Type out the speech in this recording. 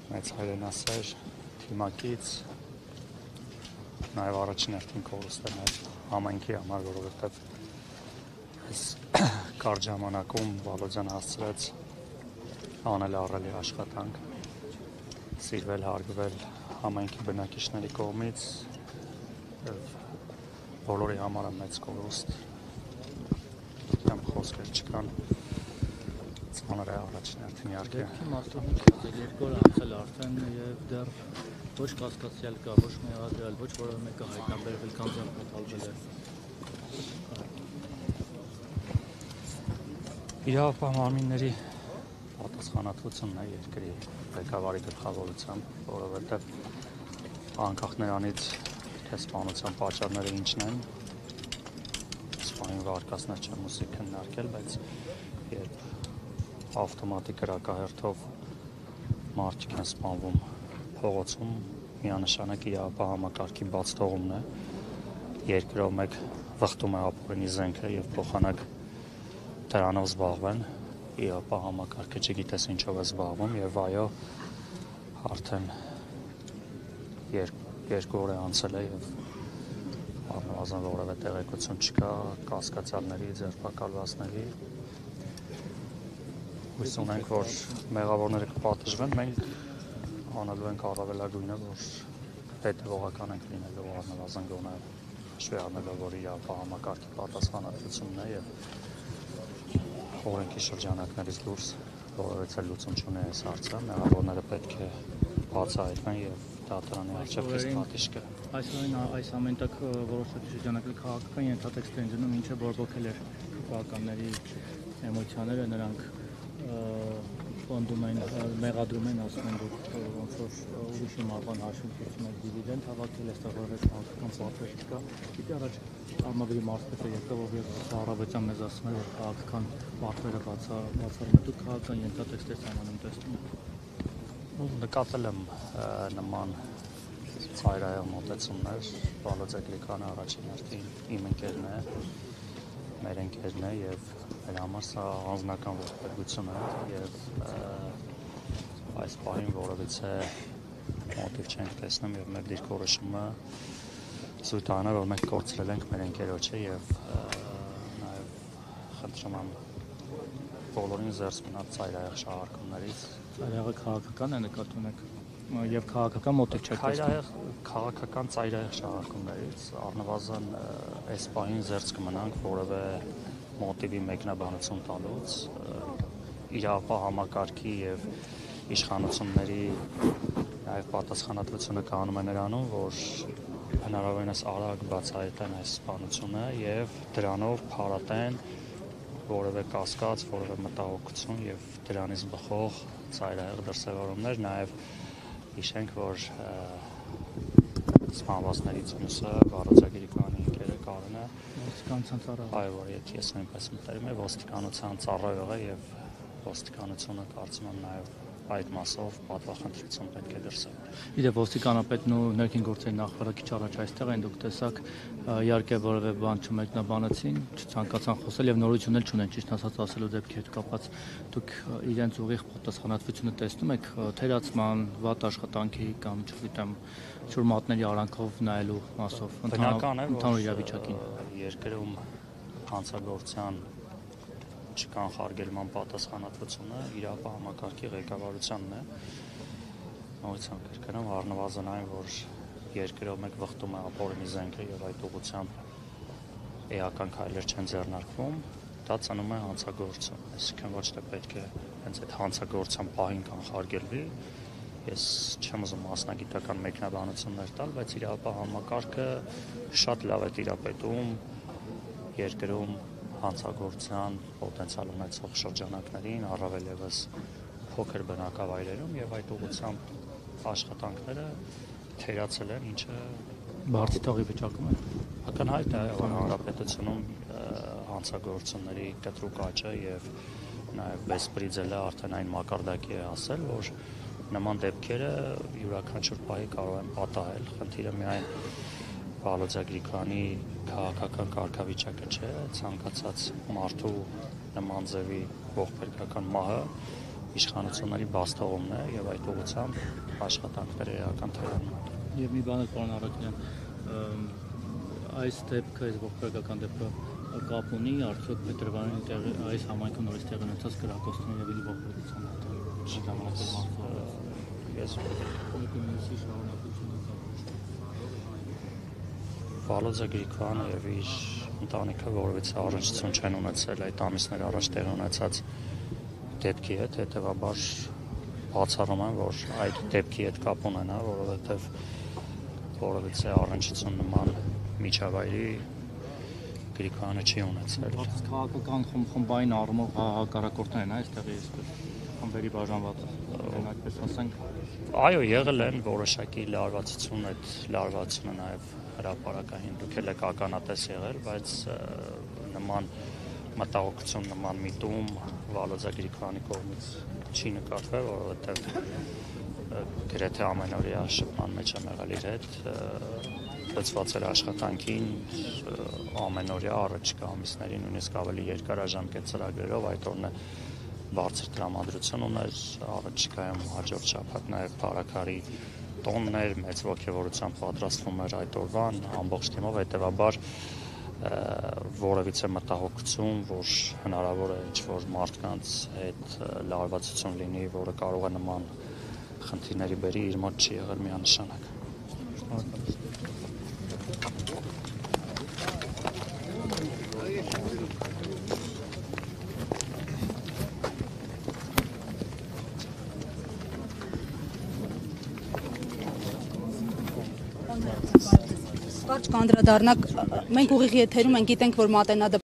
մեծ հայրենասեր թիմակից, նաև առաջին հերթին կորուստ է մեր համայնքի համար, որովհետև այս կարճ ժամանակում Վալոձյանը հասցրեց անել առելի աշխատանք, սիրվել, հարգվել համայնքի բնակիչների կողմից և բոլորի համար մեծ կորուստ, խոսքեր չկան, ծանր է առաջին հերթին իհարկե։ Դեպքի մասնավորապես երկու օր անցել արդեն եւ դեռ ոչ կասկածյալ կա, ոչ մեղադրյալ, ոչ որևէ մեկը հայտնաբերվել կամ ձերբակալվել է։ Իրավապահ մարմինների պատասխանատվությունն է երկրի ղեկավարի գլխավորությամբ, որովհետև անկախ նրանից թե սպանության պատճառները ինչն են, սպանին վարկածներ չեմ ուզի քննարկել, բայց երբ ավտոմատիկ կրակահերթով մարդիկ են սպանվում փողոցում, միանշանակ իրավապահ համակարգի բաց թողումն է, երկրով մեկ վխտում է ապօրինի զենքը և փոխանակ դրանով զբաղվեն, իրավապահ համակարգը չգիտես ինչով է զբաղվում և այո, արդեն երկու օր է անցել է և առնվազն որևէ տեղեկություն չկա կասկածյալների, ձերբակալվածների։ Հույս ունենք, որ մեղավորները կպատժվեն, մենք անելու ենք առավելագույնը, որ հետևողական ենք լինելու առնվազն գոնե հաշվի առնելով, որ իրավապահ համակարգի պատասխանատվությունն է և օրենքի շրջանակներից դուրս որևէ լուծում չունի այս հարցը, մեղավորները պետք է բացահայտվեն և դատարանի առջև խիստ պատիժ կա։ Այս ամեն տակ որոշակի շրջանակի քաղաքական ենթատեքստեր են դնում, ինչը բորբոքել էր քաղաքականների էմոցիաները, նրանք ֆոնդում են, մեղադրում են, ասում են, որ ոնց որ ուրիշի մահվան հաշվետվություն եք դիվիդենդ հավաքել, այստեղ որևէ քաղաքական պատվեր չկա։ Գիտի առաջ Արմավիրի մարզպետը եկավ, ով առավոտյան մեզ ասում էր, որ քաղաքական պատվերը բացառմետուկ քաղաքական ենթատեքստեր սահմանում տեսնում եք։ Նկատել եմ նման ծայրահեղ մոտեցումներ, Վալոձյա Գրիգորյանը առաջին հերթին իմ ընկերն է, մեր ընկերն է և մեր համար սա անձնական ողբերգություն է և այս պահին որևիցե մոտիվ չենք տեսնում և մեր դիրքորոշումը զուտահանա, որ մենք կորցրել ենք մեր ընկերոջը և նաև խնդրում եմ բոլորին զերծ մնալ ծայրահեղ շահարկումներից։ Ծայրահեղը քաղաքական է նկատի ունեք և քաղաքական մոտիվ չեք տեսնում։ Քաղաքական ծայրահեղ շահարկումներից առնվազն այս պահին զերծ կմնանք որևէ մոտիվի մեկնաբանություն տալուց, իրավապահ համակարգի և իշխանությունների նաև պատասխանատվությունը կանում է նրանում, որ հնարավորինս արագ բացահայտեն այս սպանությունը և դրանով փարատեն որևէ կասկած, որևէ մտահոգություն և դրանից բխող ծայրահեղ դրսևորումներ, նաև հիշենք, որ սպանվածներից մյուսը Վալոձյա Գրիգորյանի ընկերը Կարենը ոստիկանության ծառայող է, այո, որ ես նույնպես մտերիմ եմ, ոստիկանության ծառայող է և ոստիկանությունը կարծում եմ նաև այդ մասով պատվախնդրություն պետք է դրսևորի։ Իդեպ ոստիկանապետն ու ներքին գործերի նախարարը առաջ այստեղ են, դուք տեսաք, իհարկե որևէ բան չմեկնաբանեցին, չցանկացան խոսել եւ նորություն էլ չունեն, ճիշտ ասած ասելու դեպքի հետ կապված, դուք իրենց ուղիղ պատասխանատվությունը տեսնում եք թերացման, վատ աշխատանքի կամ չգիտեմ, շուրմատների արանքով նայելու մասով, ընդհանուր իրավիճակին։ Երկրում հանցագործության չկանխարգելման պատասխանատվությունը իրավապահ համակարգի ղեկավարությանն է։ Նորից եմ կրկնում, առնվազն այն, որ երկրով մեկ վխտում է ապօրինի զենքը եւ այդ ուղղությամբ էական քայլեր չեն ձեռնարկվում, դա ծնում է հանցագործություն։ Այսինքն ոչ թե պետք է հենց այդ հանցագործության պահին կանխարգելվի։ Ես չեմ ուզում մասնագիտական մեկնաբանություններ տալ, բայց իրավապահ համակարգը շատ լավ է տիրապետում երկրում հանցագործության պոտենցիալ ունեցող շրջանակներին, առավել ևս փոքր բնակավայրերում եւ այդ ուղղությամբ աշխատանքները թերացել են, ինչը բարձի տողի վիճակում է։ Ակնհայտ է, որ հանրապետությունում հանցագործությունների կտրուկ աճը եւ նաեւ Բեսպրիձելը արդեն այն մակարդակի է հասել, որ նման դեպքերը յուրաքանչյուր պահի կարող են պատահել։ Խնդիրը միայն Վալոձյա Գրիգորյանի քաղաքական կարգավիճակը չէ, ցանկացած մարդու նման ձևի ողբերգական մահը իշխանությունների բացթողումն է եւ այդ ուղղությամբ աշխատանքները էական թեժանում են։ Եվ մի բան է, պարոն Արաքելյան, այս դեպքը, այս ողբերգական դեպքը կապ ունի արդյոք Պետրովանի այս համայնքում նորից տեղի ունեցած կրակոցների եւ ողբերգության Վալոձա Գրիգորյանը եւ իր ընտանիքը որովհետեւ առնչություն չեն ունեցել այդ ամիսներ առաջ տեղի ունեցած դեպքի հետ, հետեւաբար բացառում եմ, որ այդ դեպքի հետ կապ ունենա, որովհետեւ առնչություն նման միջավայրի Գրիգորյանը չի ունեցել։ Քաղաքական խմբային առումով հակառակորդներ են այստեղի խմբերի բաժանված, այդպես ասենք։ Այո, եղել են որոշակի լարվածություն, այդ լարվածությունը նաև հրապարակային դուք եք ականատես եղել, բայց նման մտահոգություն, նման միտում Վալոձա Գրիգորյանի կողմից չի նկատվել, որովհետև գրեթե ամենօրյա շփման մեջ եմ եղել իր հետ, լծված էր աշխատանքին, ամենօրյա առաջիկա ամիսներին նույնիսկ ավելի երկարաժամկետ ծրագրերով, այդ օրն բարձր տրամադրություն ուներ, առաջիկայում հաջորդ շաբաթ նաև Փարաքարի տոնն էր, մեծ ոգևորությամբ պատրաստվում էր այդ օրվան, ամբողջ թիմով, հետևաբար որևիցե մտահոգություն, որ հնարավոր է ինչ-որ մարդկանց հետ լարվածություն լինի, որը կարող է նման խնդիրների բերի, իր մոտ չի եղել միանշանակ։ Կարճ կանդրադառնանք, մենք ուղիղ եթերում ենք, գիտենք, որ Մատենադը